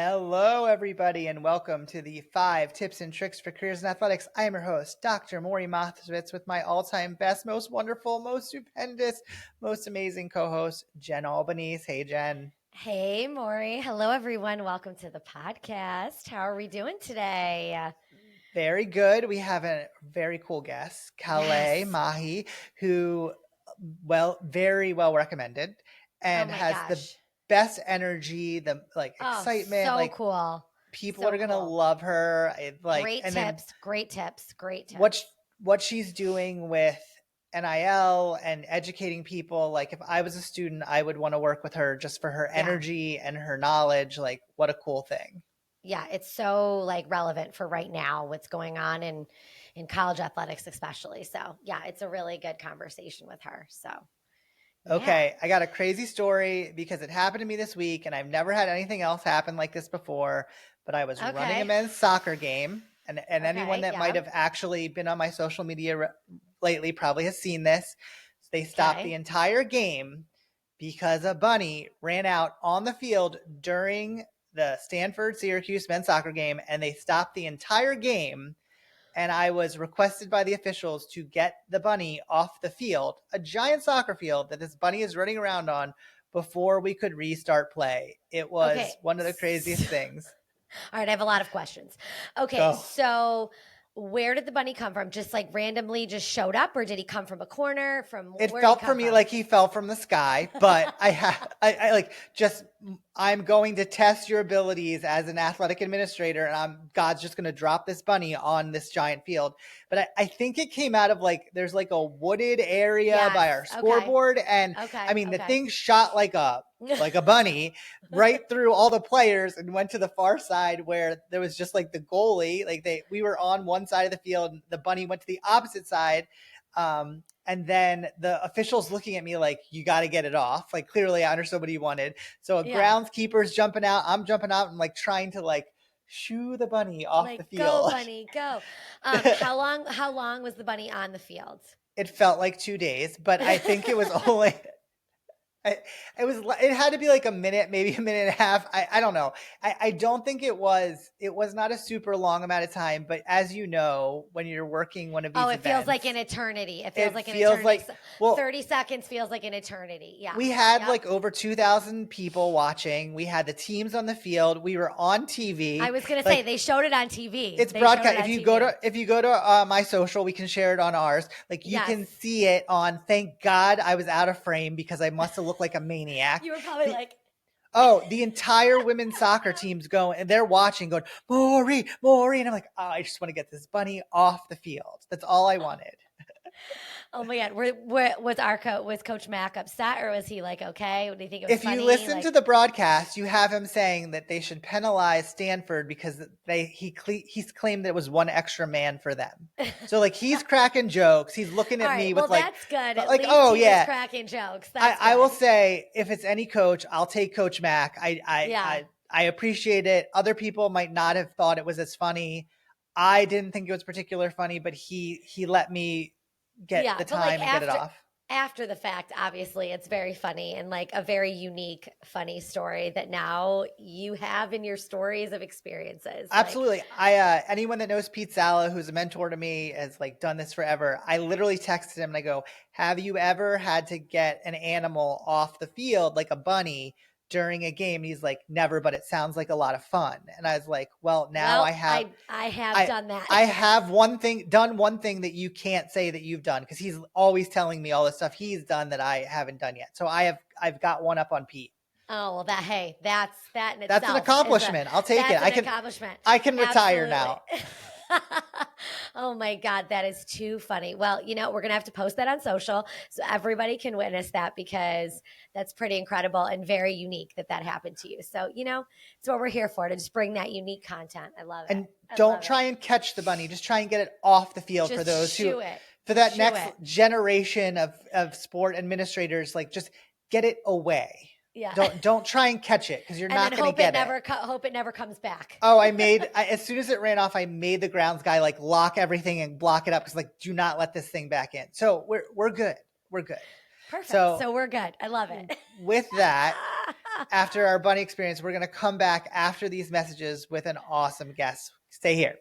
Hello, everybody, and welcome to the 5 Tips and Tricks for Careers in Athletics. I am your host, Dr. Maury Mothwitz, with my all-time best, most wonderful, most stupendous, most amazing co-host, Jen Albanese. Hey, Jen. Hey, Maury. Hello, everyone. Welcome to the podcast. How are we doing today? Very good. We have a very cool guest, Kalei Yes. Mahi, who, very well recommended Oh and my has the gosh. best energy, the Oh, excitement, so cool. people So are gonna cool. love her. Great And then tips. Great tips. Great what sh- tips. what she's doing with NIL and educating people. Like if I was a student, I would want to work with her just for her Yeah. energy and her knowledge. Like what a cool thing. Yeah. It's so relevant for right now, what's going on in college athletics, especially. So, yeah, it's a really good conversation with her. So, yeah. Okay, I got a crazy story because it happened to me this week and I've never had anything else happen like this before, but I was running a Okay. men's soccer game and anyone Okay. that might Yeah. have actually been on my social media lately probably has seen this. They stopped the Okay. entire game because a bunny ran out on the field during the Stanford Syracuse men's soccer game, and they stopped the entire game, and I was requested by the officials to get the bunny off the field, a giant soccer field that this bunny is running around on, before we could restart play. It Okay. was one of the craziest things. All right, I have a lot of questions. Okay, Go. so where did the bunny come from? Just randomly just showed up, or did he come from a corner? It Where did he felt for come me from? like he fell from the sky, but I like just I'm going to test your abilities as an athletic administrator, and God's just going to drop this bunny on this giant field. But I think it came out of there's a wooded area Yes. by our Okay. scoreboard, and I Okay. mean the Okay. thing shot like a bunny right through all the players and went to the far side where there was just the goalie. We were on one side of the field, and the bunny went to the opposite side. And then the officials looking at me like, you got to get it off. Like, clearly I understood what he wanted. So a Yeah. groundskeeper's jumping out. I'm jumping out and trying to shoo the bunny off the Go field. bunny, go. How long was the bunny on the field? It felt like 2 days, but I think it was only it had to be like a minute, maybe a minute and a half. I don't know. I don't think it was not a super long amount of time, but as you know, when you're working one of these Oh, it feels events, like an eternity. It feels it like an feels eternity. like, well, 30 seconds feels like an eternity. Yeah. we had Yep. over 2,000 people watching. We had the teams on the field. We were on TV. I was going to say they showed it on TV. It's They showed it broadcast. on If you go to my social, we can share it on ours. You Yes. can see it on. Thank God I was out of frame because I must have looked like a maniac. You were probably The entire women's soccer team's going and they're watching, going Maury, Maury, and I'm like, oh, I just want to get this bunny off the field. That's all I wanted. oh my God. Was Coach Mack upset, or was he okay? Do you think it was If funny? you listen to the broadcast, you have him saying that they should penalize Stanford because he's claimed that it was one extra man for them. So he's cracking jokes. He's looking at me with that's good. At like, least oh he yeah, was cracking jokes. That's I will good. say if it's any coach, I'll take Coach Mack. Yeah. I appreciate it. Other people might not have thought it was as funny. I didn't think it was particularly funny, but he let me get Yeah. the But time and get it off. after the fact, obviously, it's very funny and a very unique, funny story that now you have in your stories of experiences. Absolutely. I anyone that knows Pete Sala, who's a mentor to me, has done this forever. I literally texted him and I go, have you ever had to get an animal off the field, like a bunny, during a game? He's like, never, but it sounds like a lot of fun. And I was like, well, now I have I have done that. I have done one thing that you can't say that you've done, because he's always telling me all the stuff he's done that I haven't done yet. So I've got one up on Pete. Oh, well, that's that in itself. That's an accomplishment. I'll take it. Accomplishment. I can retire now. Oh my God, that is too funny. Well, we're going to have to post that on social so everybody can witness that, because that's pretty incredible and very unique that happened to you. So, it's what we're here for, to just bring that unique content. I love it. And don't try and catch the bunny. Just try and get it off the field for those who, for that next generation of sport administrators, just get it away. Yeah. Don't try and catch it, because you're not going to get it. Hope it never comes back. Oh, as soon as it ran off, I made the grounds guy lock everything and block it up, because do not let this thing back in. So we're good. We're good. Perfect. So we're good. I love it. With that, after our bunny experience, we're going to come back after these messages with an awesome guest. Stay here.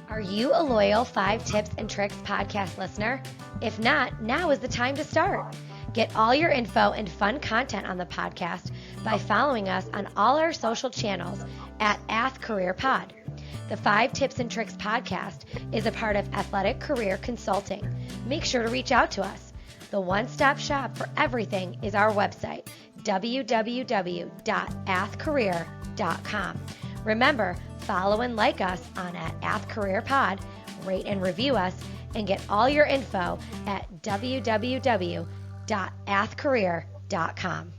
Are you a loyal 5 Tips and Tricks podcast listener? If not, now is the time to start. Get all your info and fun content on the podcast by following us on all our social channels at @AthCareerPod. The 5 Tips and Tricks podcast is a part of Athletic Career Consulting. Make sure to reach out to us. The one-stop shop for everything is our website, www.athcareer.com. Remember, follow and like us on @AthCareerPod, rate and review us, and get all your info at www.athcareer.com.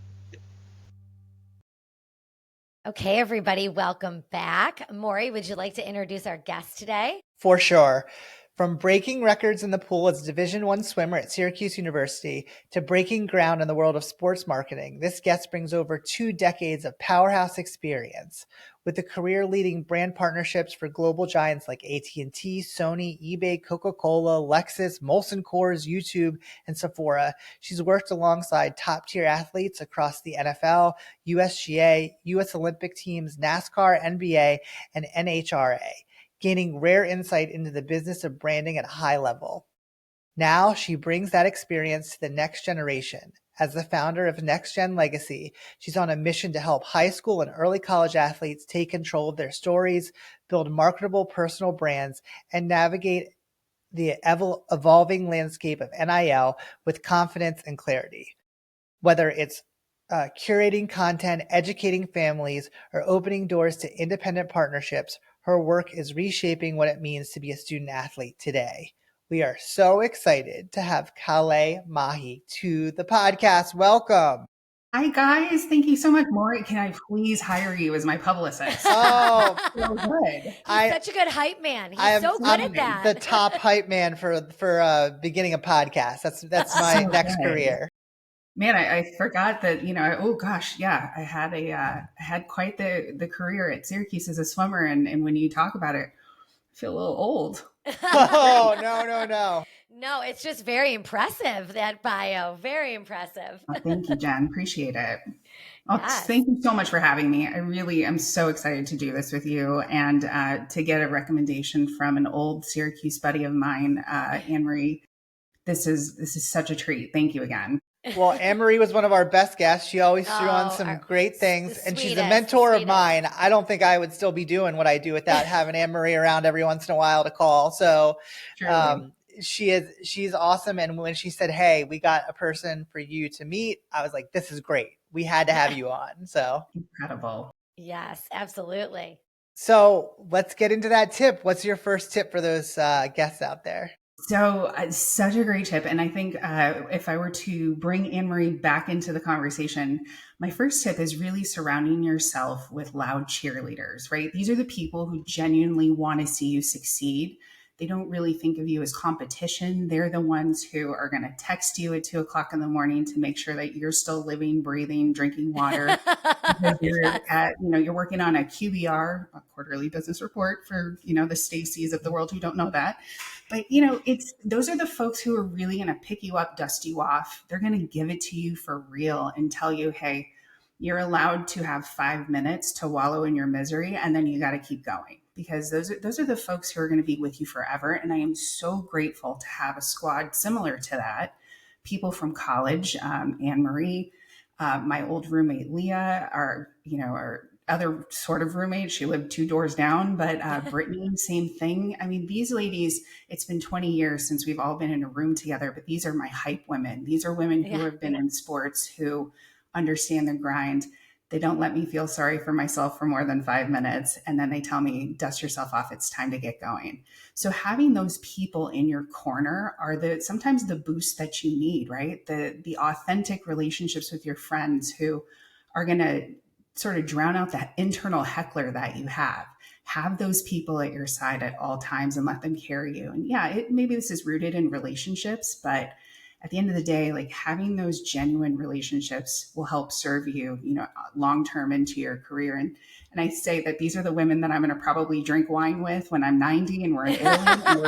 Okay, everybody, welcome back. Maury, would you like to introduce our guest today? For sure. From breaking records in the pool as a Division I swimmer at Syracuse University to breaking ground in the world of sports marketing, this guest brings over 2 decades of powerhouse experience with the career-leading brand partnerships for global giants like AT&T, Sony, eBay, Coca-Cola, Lexus, Molson Coors, YouTube, and Sephora. She's worked alongside top-tier athletes across the NFL, USGA, US Olympic teams, NASCAR, NBA, and NHRA, gaining rare insight into the business of branding at a high level. Now she brings that experience to the next generation. As the founder of NextGen Legacy, she's on a mission to help high school and early college athletes take control of their stories, build marketable personal brands, and navigate the evolving landscape of NIL with confidence and clarity. Whether it's curating content, educating families, or opening doors to independent partnerships, her work is reshaping what it means to be a student athlete today. We are so excited to have Kalei Mahi to the podcast. Welcome. Hi, guys. Thank you so much. Maury, can I please hire you as my publicist? Oh, So good. He's such a good hype man. He's so good at that. The top hype man for beginning a podcast. That's my So next good. career. Man, I forgot that, oh gosh, yeah, I had quite the career at Syracuse as a swimmer. And when you talk about it, I feel a little old. Oh, no. No, it's just very impressive, that bio. Very impressive. Oh, thank you, Jen. Appreciate it. Oh, Yes. Thank you so much for having me. I really am so excited to do this with you and to get a recommendation from an old Syracuse buddy of mine, Anne-Marie. This is such a treat. Thank you again. Well, Anne-Marie was one of our best guests. She always threw on some great things, and she's a mentor of mine. I don't think I would still be doing what I do without having Anne-Marie around every once in a while to call. So she's awesome. And when she said, "Hey, we got a person for you to meet," I was like, "This is great. We had to have you on." So incredible. Yes, absolutely. So let's get into that tip. What's your first tip for those guests out there? So such a great tip. And I think if I were to bring Anne-Marie back into the conversation, my first tip is really surrounding yourself with loud cheerleaders, right? These are the people who genuinely want to see you succeed. They don't really think of you as competition. They're the ones who are going to text you at 2:00 in the morning to make sure that you're still living, breathing, drinking water. You're working on a QBR, a quarterly business report for, the Stacys of the world who don't know that. But, those are the folks who are really going to pick you up, dust you off. They're going to give it to you for real and tell you, hey, you're allowed to have 5 minutes to wallow in your misery, and then you got to keep going, because those are the folks who are going to be with you forever. And I am so grateful to have a squad similar to that. People from college, Anne-Marie, my old roommate, Leah, our other sort of roommate. She lived 2 doors down, but Brittany, same thing. I mean, these ladies, it's been 20 years since we've all been in a room together, but these are my hype women. These are women who have been in sports, who understand the grind. They don't let me feel sorry for myself for more than 5 minutes. And then they tell me, dust yourself off. It's time to get going. So having those people in your corner are sometimes the boost that you need, right? The authentic relationships with your friends who are going to sort of drown out that internal heckler that you have. Have those people at your side at all times and let them carry you. And maybe this is rooted in relationships, but at the end of the day, like having those genuine relationships will help serve you, long term into your career. And I say that these are the women that I'm going to probably drink wine with when I'm 90 and we're in Italy and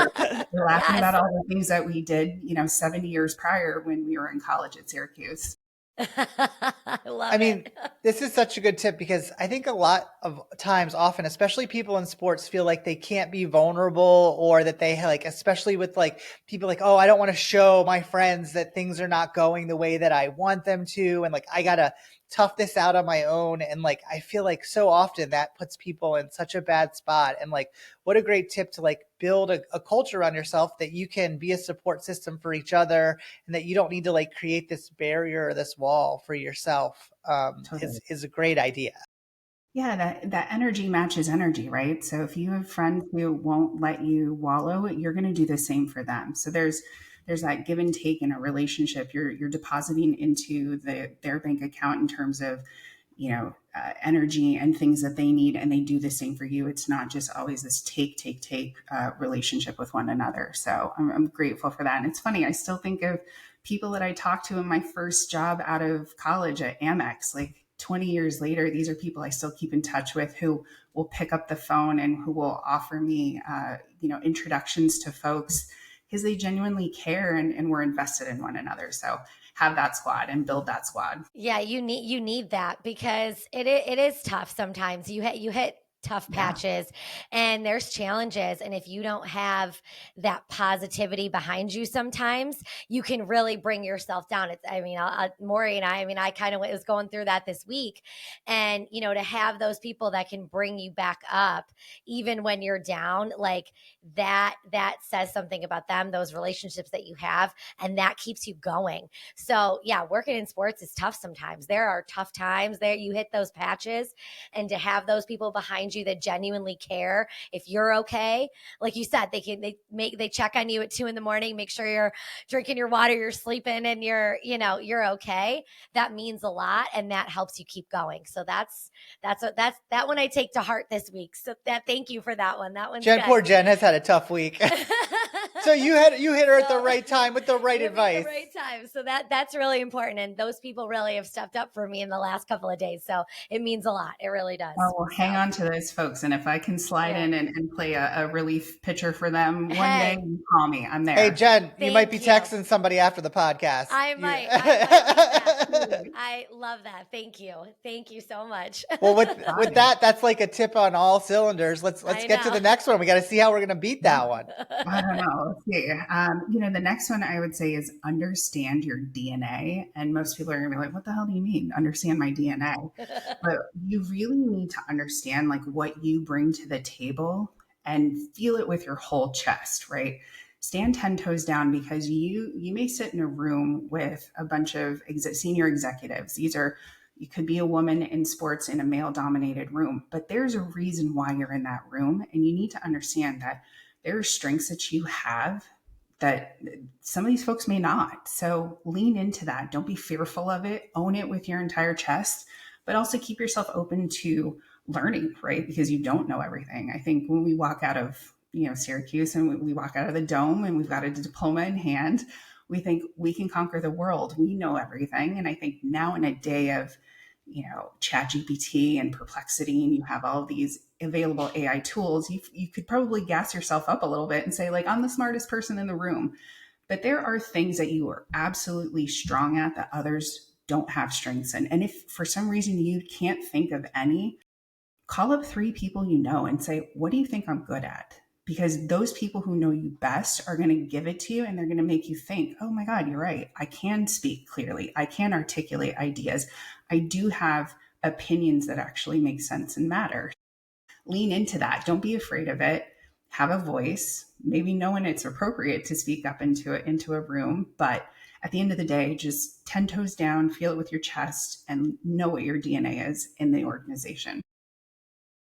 we're laughing Yes. about all the things that we did, 70 years prior when we were in college at Syracuse. I love I mean, it. this is such a good tip because I think a lot of times, often, especially people in sports feel like they can't be vulnerable, or that they like, especially with like people like, oh, I don't want to show my friends that things are not going the way that I want them to. And like, I got to tough this out on my own. And like, I feel like so often that puts people in such a bad spot. And like, what a great tip to like build a culture on yourself that you can be a support system for each other, and that you don't need to like create this barrier or this wall for yourself. Totally. Is a great idea. Yeah, that energy matches energy, right? So if you have friends who won't let you wallow, you're going to do the same for them. So there's that give and take in a relationship. You're depositing into their bank account in terms of energy and things that they need, and they do the same for you. It's not just always this take relationship with one another. So I'm grateful for that. And it's funny, I still think of people that I talked to in my first job out of college at Amex, like 20 years later. These are people I still keep in touch with, who will pick up the phone and who will offer me introductions to folks because they genuinely care, and we're invested in one another. So have that squad and build that squad. Yeah, you need that because it is tough sometimes. You hit tough Yeah, patches and there's challenges, and if you don't have that positivity behind you, sometimes you can really bring yourself down. It's I mean, Maury and I mean, I kind of was going through that this week, and to have those people that can bring you back up even when you're down, like that says something about them, those relationships that you have, and that keeps you going. So yeah, working in sports is tough sometimes. There are tough times there. You hit those patches, and to have those people behind you that genuinely care if you're okay, like you said, they check on you at 2 a.m, make sure you're drinking your water, you're sleeping, and you're okay. That means a lot, and that helps you keep going. So that one I take to heart this week. So thank you for that one. That one's Jen, good. poor Jen has had a tough week. So you hit her at the right time with the right Hit me at advice. the right time. So that's really important, and those people really have stepped up for me in the last couple of days. So it means a lot. It really does. well, we'll hang So on to those folks. And if I can slide yeah. in and play a relief pitcher for them one day, Hey, you call me. I'm Hey, there. Jen, you might be thank you. texting somebody after the podcast. I You- might. I might love that. I love that. Thank you. Thank you so much. Well, with Got it. that's like a tip on all cylinders. Let's I get to know. the next one. We got to see how we're going to beat that one. I don't know. Let's see. The next one I would say is understand your DNA. And most people are going to be like, what the hell do you mean? Understand my DNA. But you really need to understand like what you bring to the table and feel it with your whole chest, right? Stand 10 toes down, because you may sit in a room with a bunch of senior executives. You could be a woman in sports in a male dominated room, but there's a reason why you're in that room. And you need to understand that there are strengths that you have that some of these folks may not. So lean into that. Don't be fearful of it. Own it with your entire chest, but also keep yourself open to learning, right? Because you don't know everything. I think when we walk out of Syracuse and we walk out of the dome and we've got a diploma in hand, we think we can conquer the world. We know everything. And I think now, in a day of chat GPT and perplexity, and you have all these available AI tools, you could probably gas yourself up a little bit and say, like, I'm the smartest person in the room. But there are things that you are absolutely strong at that others don't have strengths in. And if for some reason you can't think of any, call up 3 people and say, what do you think I'm good at? Because those people who know you best are going to give it to you, and they're going to make you think, oh my God, you're right. I can speak clearly. I can articulate ideas. I do have opinions that actually make sense and matter. Lean into that. Don't be afraid of it. Have a voice. Maybe know when it's appropriate to speak up into a room, but at the end of the day, just 10 toes down, feel it with your chest, and know what your DNA is in the organization.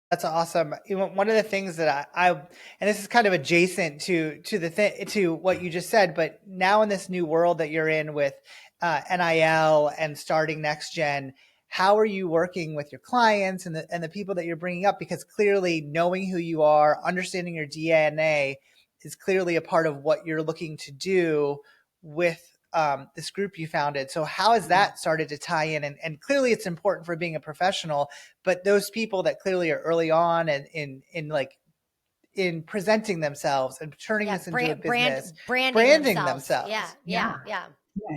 That's awesome. One of the things that I and this is kind of adjacent to what you just said, but now in this new world that you're in with NIL and starting NextGen, how are you working with your clients and the people that you're bringing up? Because clearly, knowing who you are, understanding your DNA is clearly a part of what you're looking to do with this group you founded. So how has that started to tie in? And clearly it's important for being a professional, but those people that clearly are early on and in presenting themselves and turning this into a business, branding themselves. Yeah.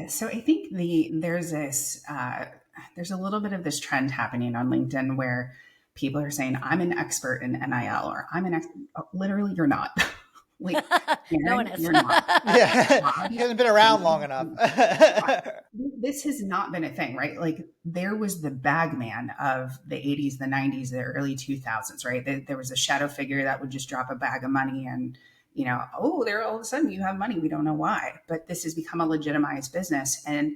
So I think there's a little bit of this trend happening on LinkedIn where people are saying, I'm an expert in NIL, or literally you're not. Like, no one is. You're not. Yeah. He hasn't been around long enough. This has not been a thing, right? Like there was the bag man of the 80s, the 90s, the early 2000s, right? There was a shadow figure that would just drop a bag of money and, there all of a sudden you have money. We don't know why, but this has become a legitimized business, and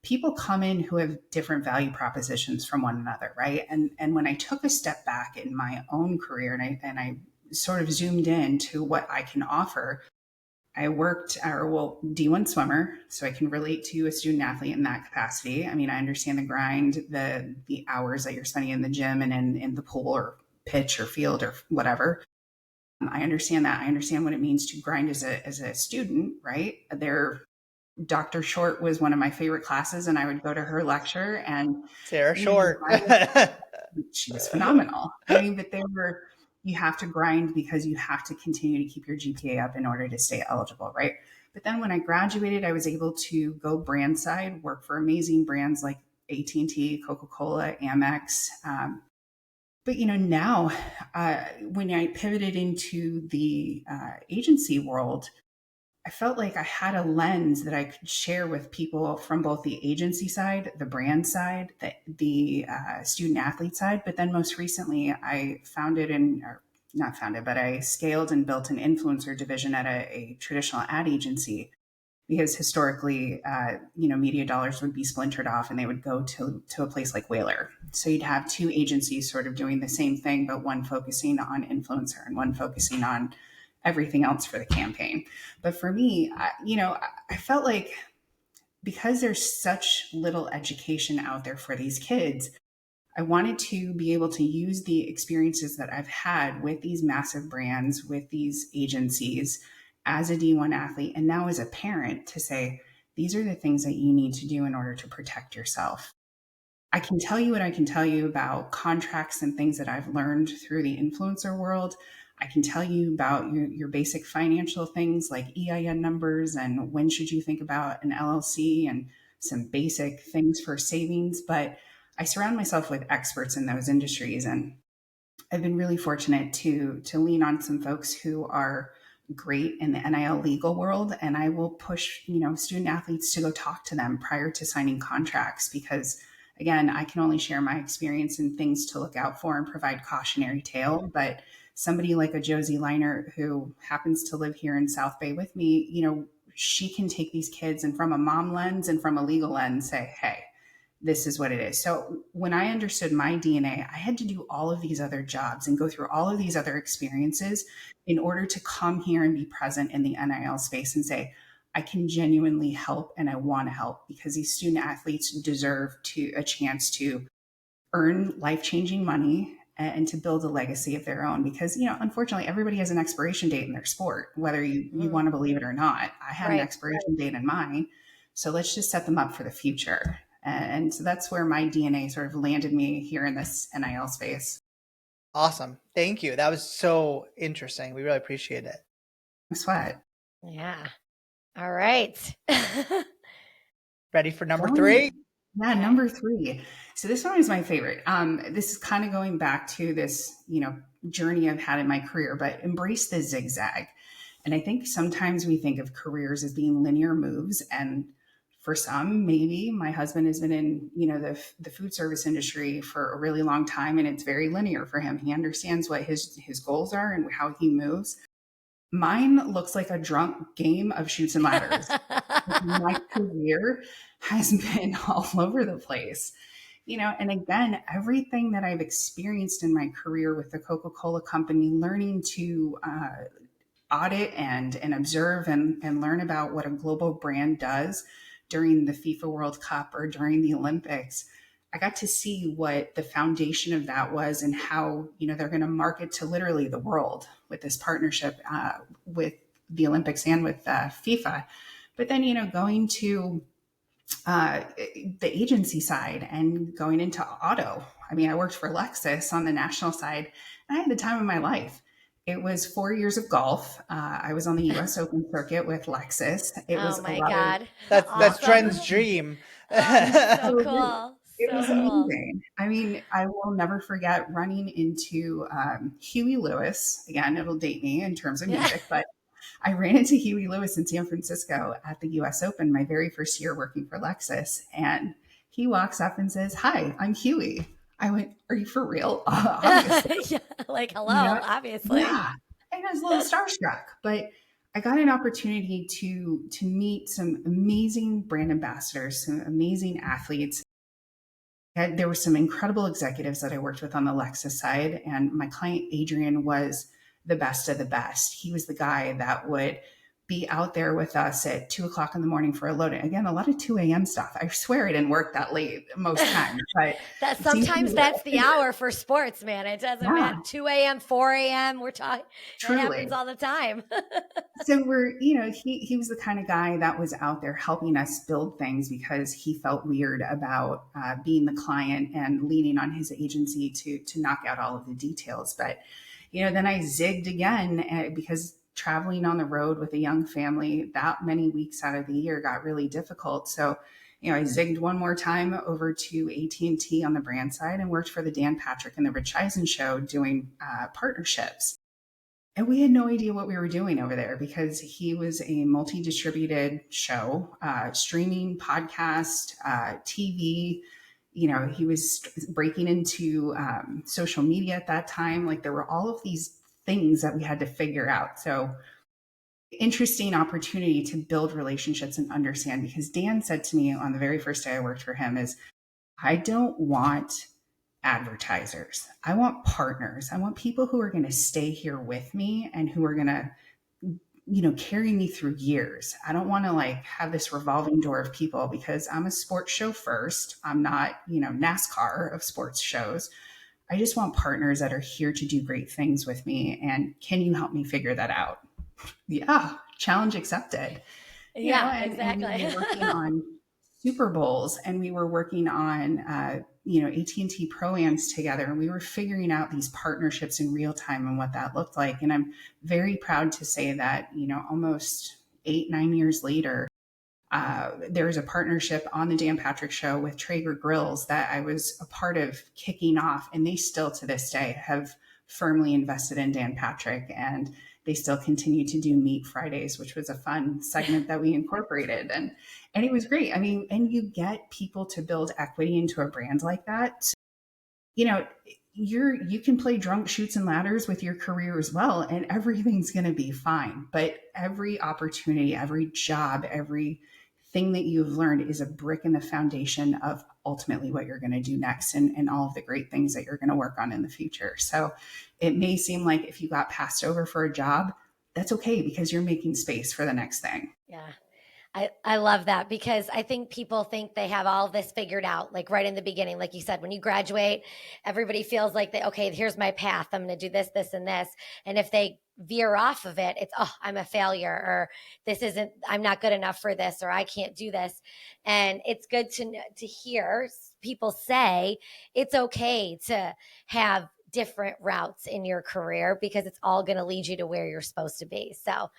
people come in who have different value propositions from one another, right? And when I took a step back in my own career and I sort of zoomed in to what I can offer, I worked D1 swimmer, so I can relate to a student athlete in that capacity. I mean, I understand the grind, the hours that you're spending in the gym and in the pool or pitch or field or whatever. I understand that. I understand what it means to grind as a student, right? Dr. Short was one of my favorite classes, and I would go to her lecture, and Sarah Short. She was phenomenal. I mean, but you have to grind because you have to continue to keep your GPA up in order to stay eligible, right? But then when I graduated, I was able to go brand side, work for amazing brands like AT&T, Coca-Cola, Amex. But now when I pivoted into the agency world, I felt like I had a lens that I could share with people from both the agency side, the brand side, the student athlete side. But then most recently, I I scaled and built an influencer division at a traditional ad agency, because historically, media dollars would be splintered off and they would go to a place like Whaler. So you'd have two agencies sort of doing the same thing, but one focusing on influencer and one focusing on everything else for the campaign. But for me, I felt like because there's such little education out there for these kids, I wanted to be able to use the experiences that I've had with these massive brands, with these agencies, as a D1 athlete, and now as a parent, to say, these are the things that you need to do in order to protect yourself. I can tell you what I can tell you about contracts and things that I've learned through the influencer world. I can tell you about your basic financial things like EIN numbers and when should you think about an LLC and some basic things for savings. But I surround myself with experts in those industries, and I've been really fortunate to lean on some folks who are great in the NIL legal world, and I will push student athletes to go talk to them prior to signing contracts, because again, I can only share my experience and things to look out for and provide cautionary tale. But somebody like a Josie Liner, who happens to live here in South Bay with me, she can take these kids and from a mom lens and from a legal lens say, hey, this is what it is. So when I understood my DNA, I had to do all of these other jobs and go through all of these other experiences in order to come here and be present in the NIL space and say, I can genuinely help and I want to help, because these student athletes deserve a chance to earn life-changing money and to build a legacy of their own. Because, unfortunately, everybody has an expiration date in their sport, whether you want to believe it or not. I had an expiration date in mine. So let's just set them up for the future. And so that's where my DNA sort of landed me here in this NIL space. Awesome. Thank you. That was so interesting. We really appreciate it. No sweat. Yeah. All right. Ready for number 3? Yeah, number 3. So this one is my favorite. This is kind of going back to this, journey I've had in my career, but embrace the zigzag. And I think sometimes we think of careers as being linear moves, and for some, maybe my husband has been in, the food service industry for a really long time, and it's very linear for him. He understands what his goals are and how he moves. Mine looks like a drunk game of chutes and ladders. My career has been all over the place, and again, everything that I've experienced in my career with the Coca-Cola company, learning to audit and observe and learn about what a global brand does during the FIFA World Cup or during the Olympics, I got to see what the foundation of that was and how, they're going to market to literally the world with this partnership with the Olympics and with FIFA. But then, going to the agency side and going into auto. I mean, I worked for Lexus on the national side, and I had the time of my life. It was 4 years of golf. I was on the U.S. Open circuit with Lexus. It was Oh a my lot of God. That's Awesome. Dren's dream. Oh, that's so so great. cool. It So was cool. amazing. I mean, I will never forget running into Huey Lewis. Again, it'll date me in terms of Yeah. music, but I ran into Huey Lewis in San Francisco at the US Open my very first year working for Lexus. And he walks up and says, "Hi, I'm Huey." I went, "Are you for real?" Obviously. Yeah, like, You know, hello, obviously. yeah. And I was a little starstruck, but I got an opportunity to meet some amazing brand ambassadors, some amazing athletes. There were some incredible executives that I worked with on the Lexus side, and my client Adrian was the best of the best. He was the guy that would be out there with us at 2 o'clock in the morning for a loading. Again, a lot of 2 a.m. stuff. I swear I didn't work that late most times, but That it seems to be sometimes that's the hour for sports, man. It doesn't yeah, matter. 2 a.m., 4 a.m. We're talking. That truly. happens all the time. So he was the kind of guy that was out there helping us build things because he felt weird about being the client and leaning on his agency to knock out all of the details. But then I zigged again because traveling on the road with a young family that many weeks out of the year got really difficult. So I zigged one more time over to AT&T on the brand side and worked for the Dan Patrick and the Rich Eisen show doing partnerships. And we had no idea what we were doing over there because he was a multi-distributed show, streaming, podcast, TV. He was breaking into social media at that time. Like there were all of these things that we had to figure out. So interesting opportunity to build relationships and understand, because Dan said to me on the very first day I worked for him is, "I don't want advertisers. I want partners. I want people who are going to stay here with me and who are going to, carry me through years. I don't want to have this revolving door of people because I'm a sports show first. I'm not, NASCAR of sports shows. I just want partners that are here to do great things with me. And can you help me figure that out?" Yeah, challenge accepted. Yeah, And we exactly. were working on Super Bowls, and we were working on AT&T Pro-Ams together, and we were figuring out these partnerships in real time and what that looked like. And I'm very proud to say that almost 8-9 years later, there is a partnership on the Dan Patrick Show with Traeger Grills that I was a part of kicking off, and they still to this day have firmly invested in Dan Patrick, and they still continue to do Meat Fridays, which was a fun segment that we incorporated, and it was great. I mean, and you get people to build equity into a brand like that. So, you can play drunk shoots and ladders with your career as well, and everything's going to be fine. But every opportunity, every job, every thing that you've learned is a brick in the foundation of ultimately what you're going to do next, and all of the great things that you're going to work on in the future. So it may seem like if you got passed over for a job, that's okay because you're making space for the next thing. Yeah. I love that because I think people think they have all of this figured out, like right in the beginning. Like you said, when you graduate, everybody feels like, okay, here's my path. I'm going to do this, this, and this. And if they veer off of it, it's, oh, I'm a failure, or I'm not good enough for this, or I can't do this. And it's good to hear people say it's okay to have different routes in your career because it's all going to lead you to where you're supposed to be. So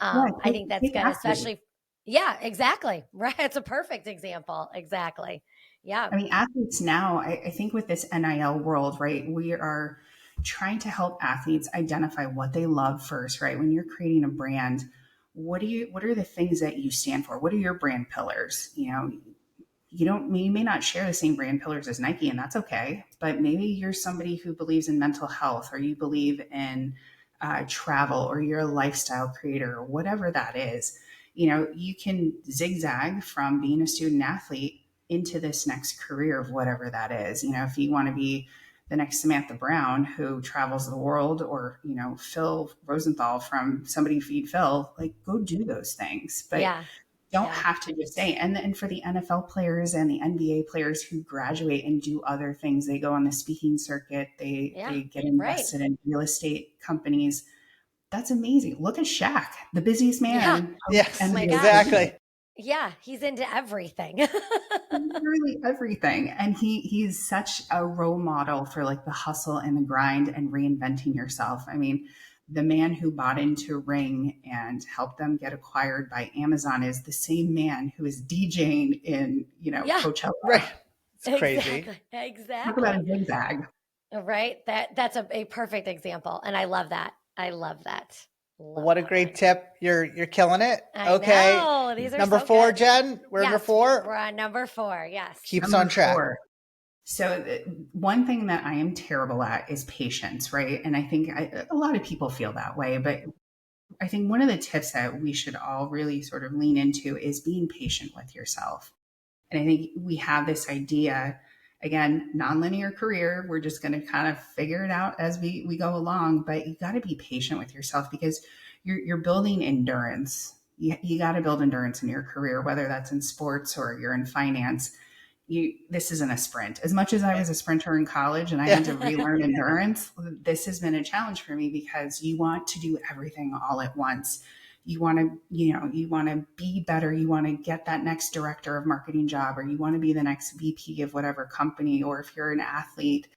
Yeah, I think that's good, athletes. especially. Yeah, exactly. Right. It's a perfect example. Exactly. Yeah. I mean, athletes now, I think with this NIL world, right, we are trying to help athletes identify what they love first, right? When you're creating a brand, what are the things that you stand for? What are your brand pillars? You may not share the same brand pillars as Nike, and that's okay. But maybe you're somebody who believes in mental health, or you believe in travel, or you're a lifestyle creator, or whatever that is. You can zigzag from being a student athlete into this next career of whatever that is. If you want to be the next Samantha Brown who travels the world, or, Phil Rosenthal from Somebody Feed Phil, go do those things. But Yeah. don't have to just stay. And for the NFL players and the NBA players who graduate and do other things, they go on the speaking circuit, they get invested in real estate companies. That's amazing. Look at Shaq, the busiest man. Yeah. Yes, Oh my gosh. exactly. Yeah, he's into everything. Literally everything. And he's such a role model for like the hustle and the grind and reinventing yourself. I mean, the man who bought into Ring and helped them get acquired by Amazon is the same man who is DJing in, Yeah, Coachella. Right. It's crazy. exactly. Talk about a Exactly. zigzag. Right? That's a perfect example. And I love that. I love that. Love What a that one. great tip. You're killing it. I Okay. know. These are Number so 4, good. Jen. We're number Yes, we're 4. on number 4. Yes. Keep us on Number track. 4. So one thing that I am terrible at is patience, right? And I think a lot of people feel that way, but I think one of the tips that we should all really sort of lean into is being patient with yourself. And I think we have this idea, again, nonlinear career. We're just going to kind of figure it out as we go along. But you got to be patient with yourself because you're building endurance. You got to build endurance in your career, whether that's in sports or you're in finance. This isn't a sprint. As much as I was a sprinter in college and I had to relearn endurance, this has been a challenge for me because you want to do everything all at once. You want to, you want to be better. You want to get that next director of marketing job, or you want to be the next VP of whatever company, or if you're an athlete,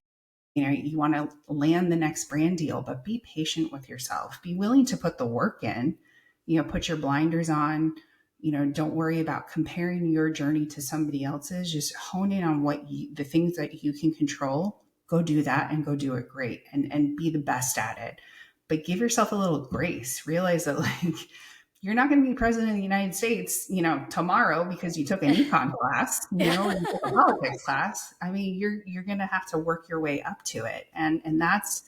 you want to land the next brand deal, but be patient with yourself. Be willing to put the work in, put your blinders on, don't worry about comparing your journey to somebody else's. Just hone in on the things that you can control. Go do that and go do it great and be the best at it. But give yourself a little grace. Realize that you're not going to be president of the United States, tomorrow because you took an econ class, or you took a politics class. I mean, you're going to have to work your way up to it. And that's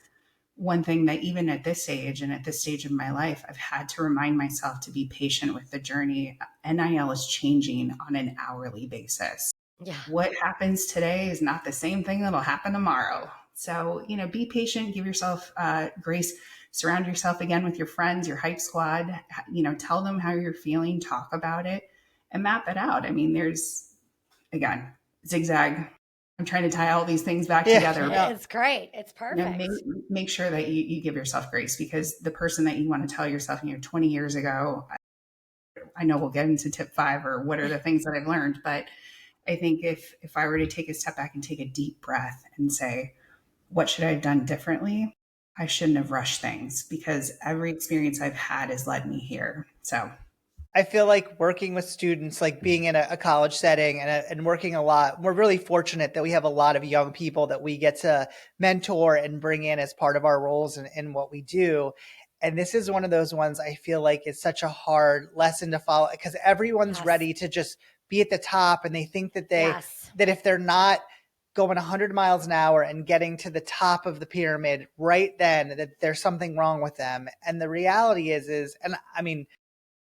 one thing that even at this age and at this stage of my life, I've had to remind myself to be patient with the journey. NIL is changing on an hourly basis. Yeah. What happens today is not the same thing that'll happen tomorrow. So, be patient, give yourself grace, surround yourself again with your friends, your hype squad, tell them how you're feeling, talk about it and map it out. I mean, there's, again, zigzag. I'm trying to tie all these things back together. It's great. It's perfect. Make sure that you give yourself grace, because the person that you want to tell yourself, 20 years ago, I know we'll get into tip 5 or what are the things that I've learned, but I think if I were to take a step back and take a deep breath and say, what should I have done differently? I shouldn't have rushed things, because every experience I've had has led me here. So I feel like working with students, like being in a college setting and working a lot, we're really fortunate that we have a lot of young people that we get to mentor and bring in as part of our roles in what we do. And this is one of those ones I feel like it's such a hard lesson to follow, because everyone's ready to just be at the top, and they think that that if they're not going 100 miles an hour and getting to the top of the pyramid right then, that there's something wrong with them. And the reality is, and I mean,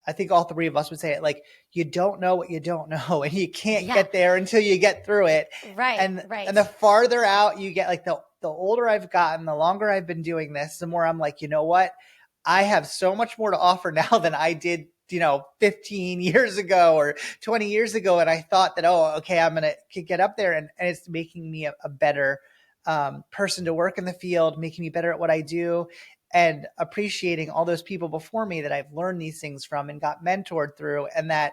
I think all 3 of us would say it, like, you don't know what you don't know, and you can't get there until you get through it. Right. And the farther out you get, like the older I've gotten, the longer I've been doing this, the more I'm like, you know what? I have so much more to offer now than I did, 15 years ago or 20 years ago. And I thought that, oh, okay, I'm going to get up there, and it's making me a better person to work in the field, making me better at what I do, and appreciating all those people before me that I've learned these things from and got mentored through, and that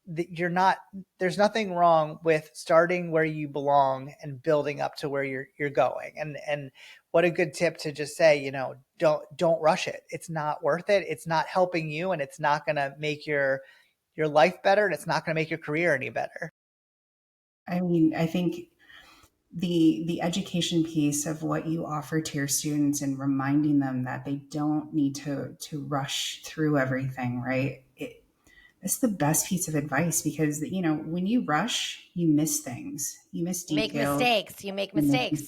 there's nothing wrong with starting where you belong and building up to where you're going. And what a good tip to just say, don't rush it. It's not worth it. It's not helping you, and it's not going to make your life better, and it's not going to make your career any better. I mean, I think the education piece of what you offer to your students and reminding them that they don't need to rush through everything, right? It's the best piece of advice, because when you rush, you miss things, you miss details, you make mistakes.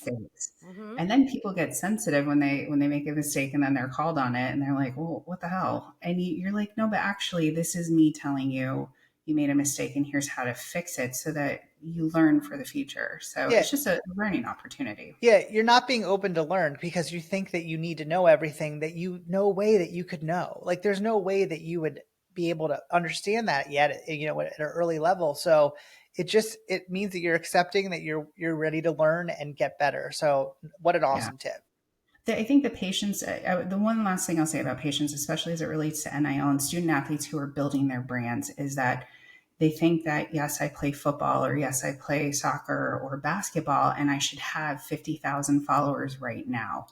Mm-hmm. And then people get sensitive when they make a mistake, and then they're called on it, and they're like, well, what the hell? And you're like, no, but actually this is me telling you made a mistake, and here's how to fix it so that you learn for the future. So it's just a learning opportunity. Yeah, you're not being open to learn because you think that you need to know everything, that no way that you could know. Like, there's no way that you would be able to understand that yet, at an early level. So it means that you're accepting that you're ready to learn and get better. So what an awesome tip. I think the patience, the one last thing I'll say about patience, especially as it relates to NIL and student athletes who are building their brands, is that They think that, yes, I play football, or yes, I play soccer or basketball, and I should have 50,000 followers right now.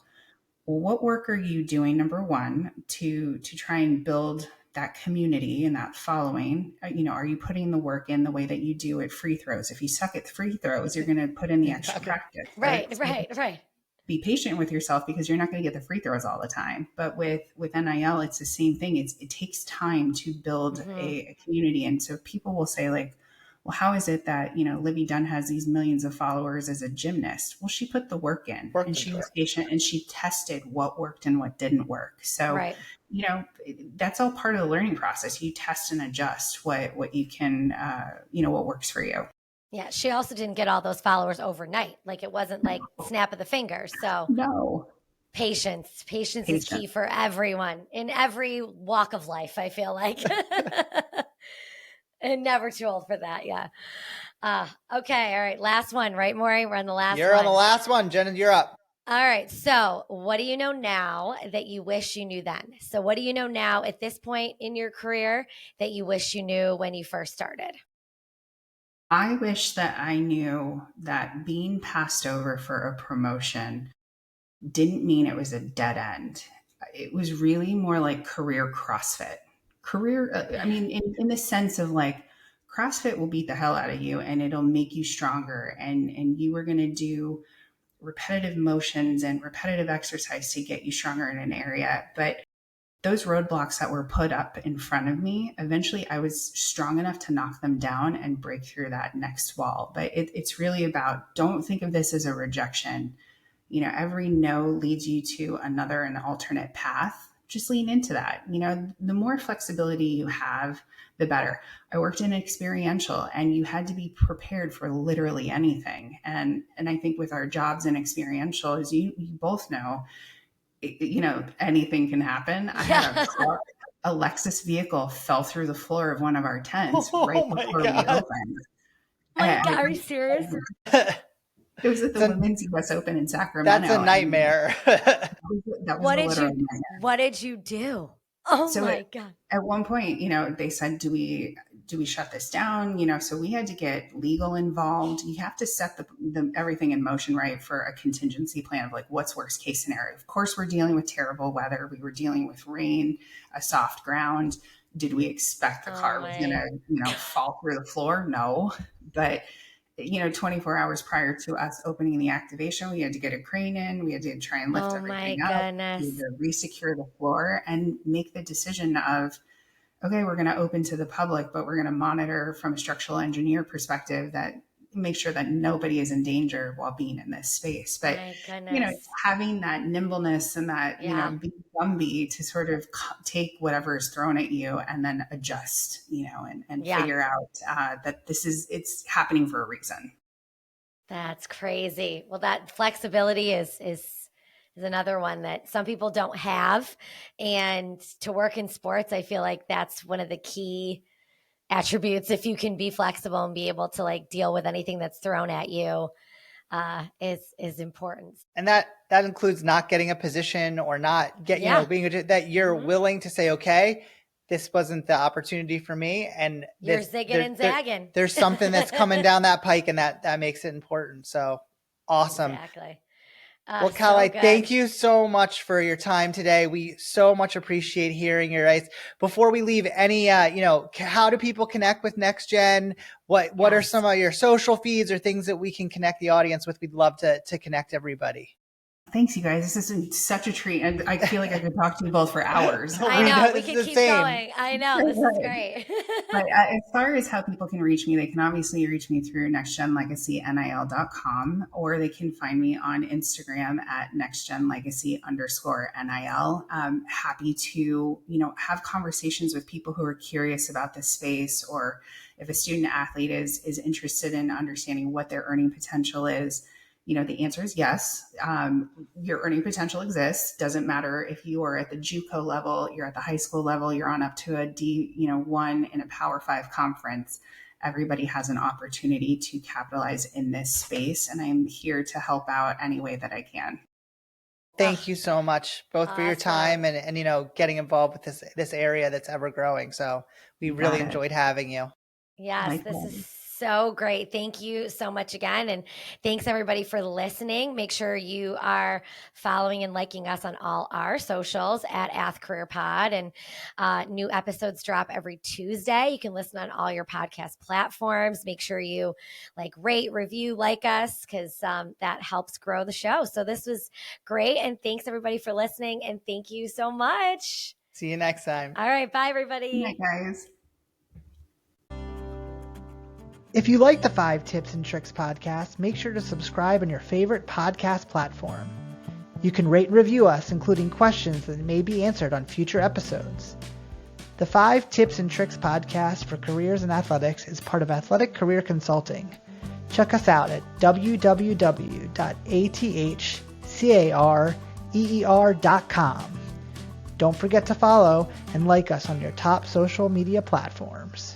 Well, what work are you doing, number one, to try and build that community and that following? Are you putting the work in the way that you do at free throws? If you suck at free throws, you're going to put in the extra practice. Right, So right. be patient with yourself, because you're not going to get the free throws all the time. But with NIL, it's the same thing. It takes time to build a community. And so people will say, like, well, how is it that, Livy Dunn has these millions of followers as a gymnast? Well, she put the work in, and she was patient, and she tested what worked and what didn't work. So, that's all part of the learning process. You test and adjust what you can, what works for you. Yeah, she also didn't get all those followers overnight. Like, it wasn't like snap of the fingers. So no, patience is key for everyone in every walk of life, I feel like. And never too old for that. Yeah. Okay. All right. Last one, right, Maury? We're on the last one. You're on the last one. Jen, you're up. All right. So what do you know now that you wish you knew then? So what do you know now at this point in your career that you wish you knew when you first started? I wish that I knew that being passed over for a promotion didn't mean it was a dead end. It was really more like career CrossFit. In the sense of, like, CrossFit will beat the hell out of you, and it'll make you stronger. And you are going to do repetitive motions and repetitive exercise to get you stronger in an area. But those roadblocks that were put up in front of me, eventually I was strong enough to knock them down and break through that next wall. But it's really about, don't think of this as a rejection. Every no leads you to another and alternate path. Just lean into that. The more flexibility you have, the better. I worked in experiential, and you had to be prepared for literally anything. And I think with our jobs in experiential, as you both know, anything can happen. I had a Lexus vehicle fell through the floor of one of our tents right before we opened. My God, are you serious? It was at the Women's US Open in Sacramento. That's a nightmare. That was a nightmare. What did you do? Oh, so my God. At one point, they said, do we shut this down? So we had to get legal involved. You have to set the everything in motion, right, for a contingency plan of, like, what's worst case scenario. Of course, we're dealing with terrible weather. We were dealing with rain, a soft ground. Did we expect the car was going to, fall through the floor? No. But 24 hours prior to us opening the activation, we had to get a crane in. We had to try and lift everything up. Goodness. We had to re-secure the floor and make the decision of, okay, we're going to open to the public, but we're going to monitor from a structural engineer perspective, that make sure that nobody is in danger while being in this space. But, having that nimbleness and that, being Gumby to sort of take whatever is thrown at you and then adjust, and figure out that it's happening for a reason. That's crazy. Well, that flexibility is another one that some people don't have. And to work in sports, I feel like that's one of the key attributes. If you can be flexible and be able to, like, deal with anything that's thrown at you, is important. And that includes not getting a position or not being that you're willing to say, okay, this wasn't the opportunity for me, and you're zigging and zagging. There's something that's coming down that pike, and that makes it important. So awesome. Exactly. Well, Kalei, thank you so much for your time today. We so much appreciate hearing your advice. Before we leave, any, how do people connect with NextGen? What are some of your social feeds or things that we can connect the audience with? We'd love to connect everybody. Thanks, you guys. This is such a treat. And I feel like I could talk to you both for hours. I know. We could keep going. I know. This is great. But as far as how people can reach me, they can obviously reach me through nextgenlegacynil.com, or they can find me on Instagram at nextgenlegacy_NIL. Happy to, have conversations with people who are curious about this space, or if a student athlete is interested in understanding what their earning potential is. The answer is yes. Your earning potential exists. Doesn't matter if you are at the JUCO level, you're at the high school level, you're on up to a D1 in a Power 5 conference. Everybody has an opportunity to capitalize in this space, and I'm here to help out any way that I can. Thank you so much, both for your time and getting involved with this area that's ever growing. So we really enjoyed having you. Yes, this is so great. Thank you so much again. And thanks everybody for listening. Make sure you are following and liking us on all our socials at Ath Career Pod. And new episodes drop every Tuesday. You can listen on all your podcast platforms. Make sure you rate, review, like us, because that helps grow the show. So this was great. And thanks everybody for listening. And thank you so much. See you next time. All right. Bye, everybody. Good night, guys. If you like the 5 Tips and Tricks podcast, make sure to subscribe on your favorite podcast platform. You can rate and review us, including questions that may be answered on future episodes. The 5 Tips and Tricks podcast for careers in athletics is part of Athletic Career Consulting. Check us out at www.athcareer.com. Don't forget to follow and like us on your top social media platforms.